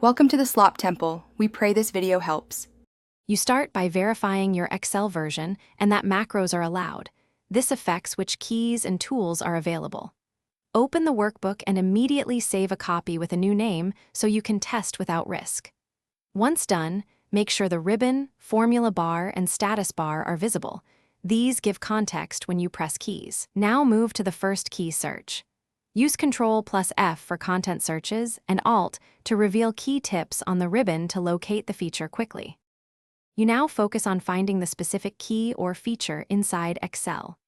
Welcome to the Slop Temple. We pray this video helps. You start by verifying your Excel version and that macros are allowed. This affects which keys and tools are available. Open the workbook and immediately save a copy with a new name so you can test without risk. Once done, make sure the ribbon, formula bar, and status bar are visible. These give context when you press keys. Now move to the first key search. Use Ctrl+F for content searches and Alt to reveal key tips on the ribbon to locate the feature quickly. You now focus on finding the specific key or feature inside Excel.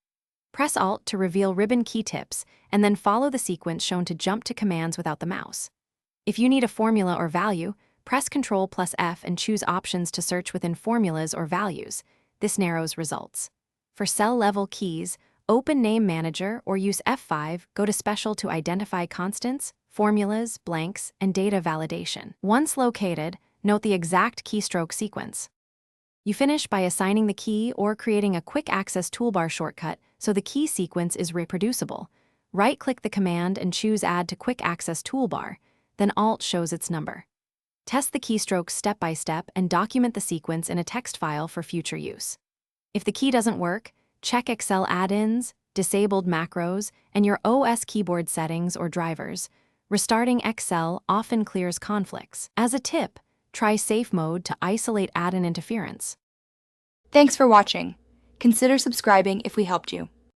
Press Alt to reveal ribbon key tips, and then follow the sequence shown to jump to commands without the mouse. If you need a formula or value, press Ctrl+F and choose options to search within formulas or values. This narrows results. For cell-level keys, open Name Manager or use F5, go to Special to identify constants, formulas, blanks, and data validation. Once located, note the exact keystroke sequence. You finish by assigning the key or creating a quick access toolbar shortcut so the key sequence is reproducible. Right-click the command and choose Add to Quick Access Toolbar, then Alt shows its number. Test the keystrokes step by step and document the sequence in a text file for future use. If the key doesn't work, check Excel add-ins, disabled macros, and your OS keyboard settings or drivers. Restarting Excel often clears conflicts. As a tip, try safe mode to isolate add-in interference. Thanks for watching. Consider subscribing if we helped you.